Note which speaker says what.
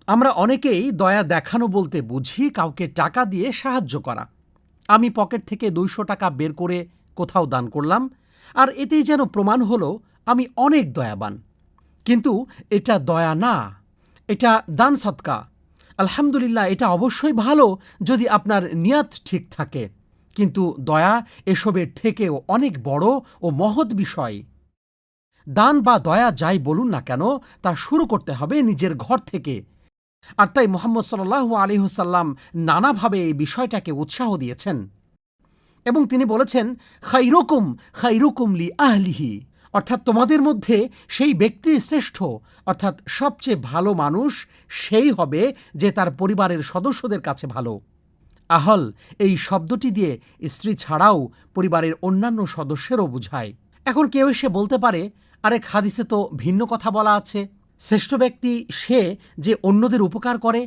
Speaker 1: আমরা অনেকেই দয়া দেখানো বলতে বুঝি কাউকে টাকা দিয়ে সাহায্য করা। আমি পকেট থেকে ২০০ টাকা বের করে কোথাও দান করলাম, আর এতেই যেন প্রমাণ হলো আমি অনেক দয়াবান। কিন্তু এটা দয়া না, এটা দান সদকা। আলহামদুলিল্লাহ, এটা অবশ্যই ভালো যদি আপনার নিয়াত ঠিক থাকে, কিন্তু দয়া এসবের থেকেও অনেক বড় ও মহৎ বিষয়। দান বা দয়া যাই বলুন না কেন, তা শুরু করতে হবে নিজের ঘর থেকে। আর তাই মুহাম্মদ সাল্লাল্লাহু আলাইহি ওয়াসাল্লাম নানাভাবে এই বিষয়টাকে উৎসাহ দিয়েছেন এবং তিনি বলেছেন, খাইরুকুম খাইরুকুম লি আহলিহি, অর্থাৎ তোমাদের মধ্যে সেই ব্যক্তি শ্রেষ্ঠ, অর্থাৎ সবচেয়ে ভালো মানুষ সেই হবে যে তার পরিবারের সদস্যদের কাছে ভালো। আহল এই শব্দটি দিয়ে স্ত্রী ছাড়াও পরিবারের অন্যান্য সদস্যেরও বোঝায়। এখন কেউ এসে বলতে পারে, আরেক হাদিসে তো ভিন্ন কথা বলা আছে, শ্রেষ্ঠ ব্যক্তি সে যে অন্যদের উপকার করে।